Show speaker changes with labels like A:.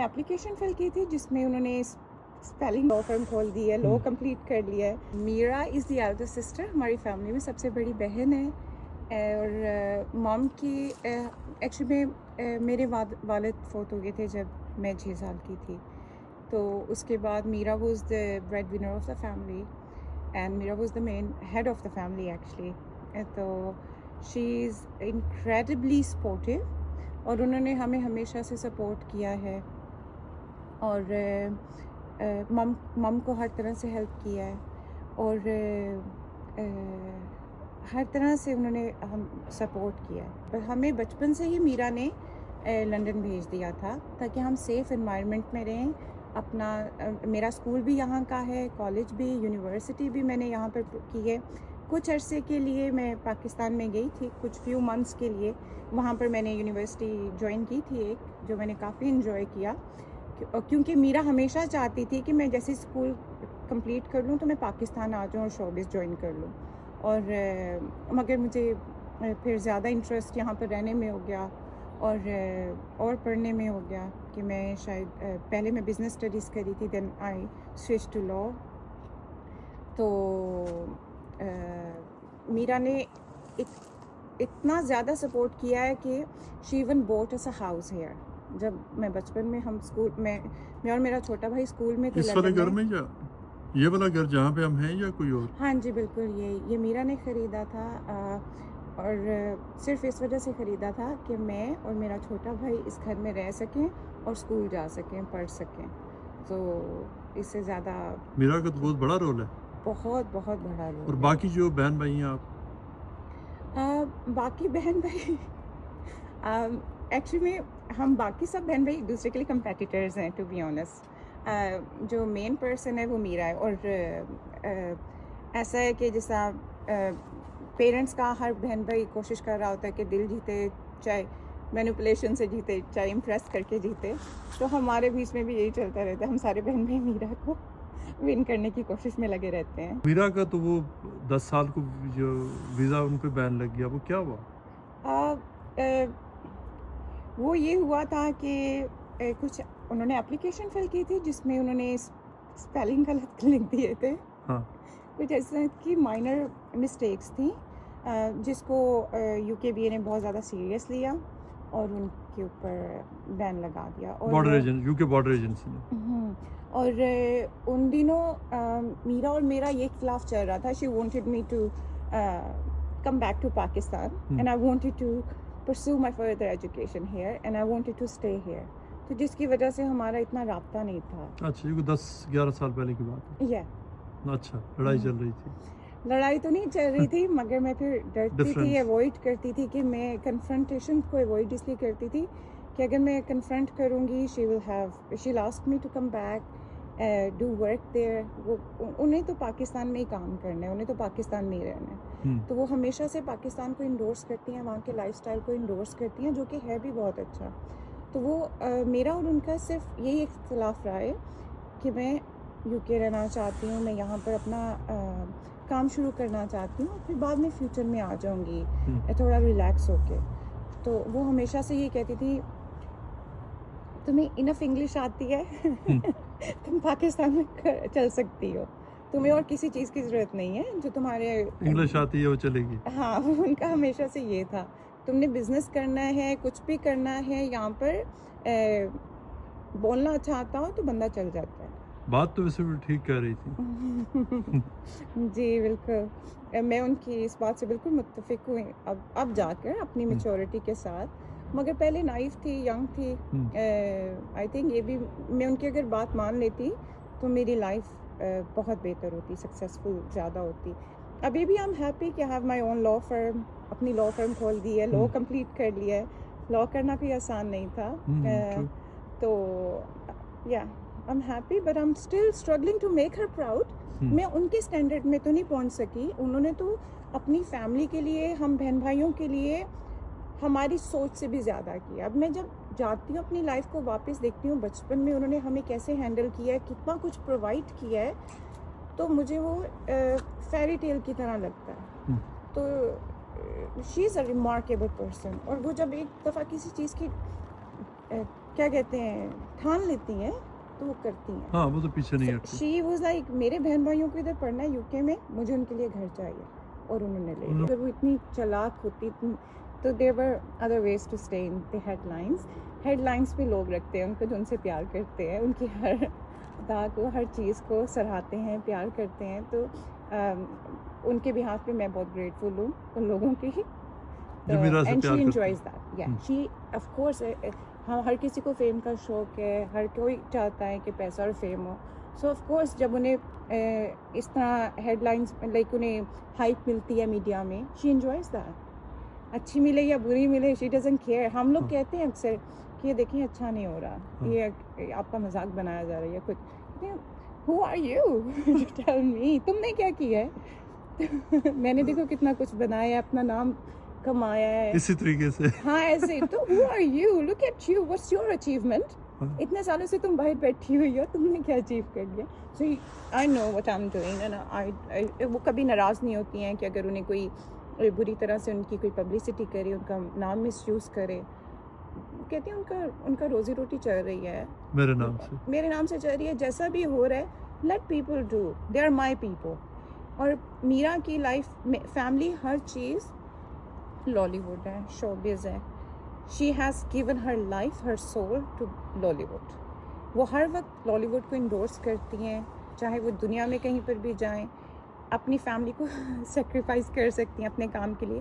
A: Application fill की थी जिसमें उन्होंने स्पेलिंग लॉ फर्म खोल दी है, लॉ कंप्लीट कर लिया है. Meera is the elder sister, हमारी फैमिली में सबसे बड़ी बहन है. और मॉम की एक्चुअली मेरे वालिद फौत हो गए थे जब मैं 6 साल की थी. तो उसके बाद Meera was the bread winner of the family and Meera was the main head of the family actually. तो शी इज़ इनक्रेडिबली सपोर्टिव और उन्होंने हमें हमेशा से सपोर्ट किया है और मम को हर तरह से हेल्प किया है और हर तरह से उन्होंने हम सपोर्ट किया है. पर हमें बचपन से ही मीरा ने लंदन भेज दिया था ताकि हम सेफ़ एनवायरनमेंट में रहें. अपना मेरा स्कूल भी यहाँ का है, कॉलेज भी, यूनिवर्सिटी भी मैंने यहाँ पर की है. कुछ अरसे के लिए मैं पाकिस्तान में गई थी, कुछ फ्यू मंथ्स के लिए. वहाँ पर मैंने यूनिवर्सिटी ज्वाइन की थी एक, जो मैंने काफ़ी इन्जॉय किया क्योंकि मीरा हमेशा चाहती थी कि मैं जैसे स्कूल कंप्लीट कर लूँ तो मैं पाकिस्तान आ जाऊँ और शोबिस ज्वाइन कर लूँ. और मगर मुझे फिर ज़्यादा इंटरेस्ट यहाँ पर रहने में हो गया और पढ़ने में हो गया कि मैं शायद पहले मैं बिज़नेस स्टडीज़ करी थी, then I switch to law. तो मीरा ने इतना ज़्यादा सपोर्ट किया है कि she even bought us a house here. जब मैं बचपन में हम स्कूल में, मैं और मेरा छोटा भाई स्कूल में थे.
B: इस वाले घर में या ये वाला घर जहाँ पे हम हैं या कोई और?
A: हाँ जी बिल्कुल, ये मीरा ने ख़रीदा था और सिर्फ इस वजह से ख़रीदा था कि मैं और मेरा छोटा भाई इस घर में रह सकें और स्कूल जा सकें, पढ़ सकें. तो इससे ज़्यादा
B: मीरा का तो बहुत बड़ा रोल है.
A: बहुत बहुत बड़ा रोल.
B: और बाकी जो बहन भाई हैं आप?
A: बाकी बहन भाई एक्चुअली में हम बाकी सब बहन भाई एक दूसरे के लिए कंपेटिटर्स हैं टू बी ऑनेस्ट. जो मेन पर्सन है वो मीरा है. और ऐसा है कि जैसा पेरेंट्स का हर बहन भाई कोशिश कर रहा होता है कि दिल जीते, चाहे मैनिपुलेशन से जीते, चाहे इम्प्रेस करके जीते. तो हमारे बीच में भी यही चलता रहता है. हम सारे बहन भाई मीरा को विन करने की कोशिश में लगे रहते हैं.
B: मीरा का तो वो 10 साल को जो वीज़ा उन पे बैन लग गया, वो क्या हुआ?
A: वो ये हुआ था कि कुछ उन्होंने एप्लीकेशन फिल की थी जिसमें उन्होंने स्पेलिंग गलत लिख दिए थे.
B: हाँ.
A: कुछ ऐसा की माइनर मिस्टेक्स थी जिसको UKBA ने बहुत ज़्यादा सीरियस लिया और उनके ऊपर बैन लगा दिया. और
B: border agency, UK border agency ने.
A: और उन दिनों मीरा और मेरा ये इख्तिलाफ चल रहा था. She wanted me to come back to Pakistan and I wanted to pursue my further education here and I wanted to stay here. तो जिसकी वजह से हमारा इतना राब्ता नहीं था.
B: अच्छा, ये 10-11 साल पहले की बात है. अच्छा, लड़ाई चल रही थी?
A: लड़ाई तो नहीं चल रही थी मगर मैं फिर डरती थी, अवॉइड करती थी कि मैं कन्फ्रंटेशन को अवॉइड इसलिए करती थी कि अगर मैं कन्फ्रंट करूँगी she'll ask me to come back, do work there. वो उन्हें तो पाकिस्तान में ही काम करना है, उन्हें तो पाकिस्तान में ही रहना है. तो वो हमेशा से पाकिस्तान को इंडोर्स करती हैं, वहाँ के लाइफस्टाइल को इंडोर्स करती हैं, जो कि है भी बहुत अच्छा. तो वो मेरा और उनका सिर्फ यही इख्तिलाफ रहा है कि मैं UK रहना चाहती हूँ, मैं यहाँ पर अपना काम शुरू करना चाहती हूँ, फिर बाद में फ्यूचर में आ जाऊँगी थोड़ा रिलैक्स होके. तो वो हमेशा से ये कहती थी तुम्हें इनफ इंग्लिश आती है तुम पाकिस्तान में चल सकती हो, तुम्हें और किसी चीज़ की ज़रूरत नहीं है, जो तुम्हारे
B: इंग्लिश आती है वो चलेगी.
A: हाँ, उनका हमेशा से ये था. तुमने बिज़नेस करना है, कुछ भी करना है, यहाँ पर बोलना अच्छा आता हो तो बंदा चल जाता है.
B: बात तो वैसे भी ठीक कह रही थी.
A: जी बिल्कुल, मैं उनकी इस बात से बिल्कुल मुत्तफिक हुई अब जाकर अपनी मैच्योरिटी के साथ. मगर पहले नाइफ थी, यंग थी. आई थिंक ये भी मैं उनकी अगर बात मान लेती तो मेरी लाइफ बहुत बेहतर होती, सक्सेसफुल ज़्यादा होती. अभी भी आई एम हैप्पी कि I have my own law firm, अपनी लॉ फर्म खोल दी है, लॉ कंप्लीट कर लिया है. लॉ करना कोई आसान नहीं था. तो yeah I am happy but I am still struggling to make her proud. मैं उनके स्टैंडर्ड में तो नहीं पहुंच सकी. उन्होंने तो अपनी फैमिली के लिए, हम बहन भाइयों के लिए हमारी सोच से भी ज़्यादा किया. अब मैं जब जाती हूँ अपनी लाइफ को वापस देखती हूँ, बचपन में उन्होंने हमें कैसे हैंडल किया है, कितना कुछ प्रोवाइड किया है, तो मुझे वो फेरी टेल की तरह लगता है. तो she is a remarkable person. और वो जब एक दफ़ा किसी चीज़ की کیا کہتے ہیں ٹھان لیتی ہیں تو وہ کرتی ہیں.
B: ہاں وہ تو پیچھے نہیں ہٹتی.
A: شی واز لائک میرے بہن بھائیوں کو ادھر پڑھنا ہے UK میں, مجھے ان کے لیے گھر چاہیے, اور انہوں نے لے لیا. اگر وہ اتنی چلاک ہوتی تو there were other ways to stay in the headlines. Head پہ لوگ رکھتے ہیں ان کو جو ان سے پیار کرتے ہیں, ان کی ہر ادا کو, ہر چیز کو سراہتے ہیں, پیار کرتے ہیں. تو ان کے بہاف پہ میں بہت گریٹفل ہوں ان لوگوں کی. And she enjoys that. یا شی آف کورس, ہاں ہر کسی کو فیم کا شوق ہے, ہر کوئی چاہتا ہے کہ پیسہ اور fame who. So of course جب انہیں اس طرح ہیڈ لائنس لائک انہیں ہائپ ملتی ہے میڈیا میں, شی انجوائز دیٹ. اچھی ملے یا بری ملے, شی ڈزنٹ کیئر. ہم لوگ کہتے ہیں اکثر کہ یہ دیکھیں اچھا نہیں ہو رہا, یہ آپ کا مذاق بنایا جا رہا ہے یا کچھ. Who are you to tell me, تم نے کیا کیا ہے؟ میں نے دیکھو کتنا کچھ بنایا ہے, اپنا نام کمایا ہے
B: اسی طریقے سے. ہاں
A: ایسے. تو who are you, look at you, what's your achievement. اتنے سالوں سے تم باہر بیٹھی ہوئی ہو, تم نے کیا اچیو کر لیا؟ So I know what I am doing. وہ کبھی ناراض نہیں ہوتی ہیں کہ اگر انہیں کوئی بری طرح سے ان کی کوئی پبلسٹی کرے, ان کا نام مس یوز کرے. کہتی ہیں ان کا روزی روٹی چل رہی ہے, میرے نام سے چل رہی ہے. جیسا بھی ہو رہا ہے, let people do, they are my people. اور میرا کی لائف میں فیملی ہر چیز لالی ووڈ ہے, شوبز ہے. She has given her life, her soul to Lollywood ووڈ. وہ ہر وقت لالی ووڈ کو انڈورس کرتی ہیں, چاہے وہ دنیا میں کہیں پر بھی جائیں. اپنی فیملی کو سیکریفائس کر سکتی ہیں اپنے کام کے لیے.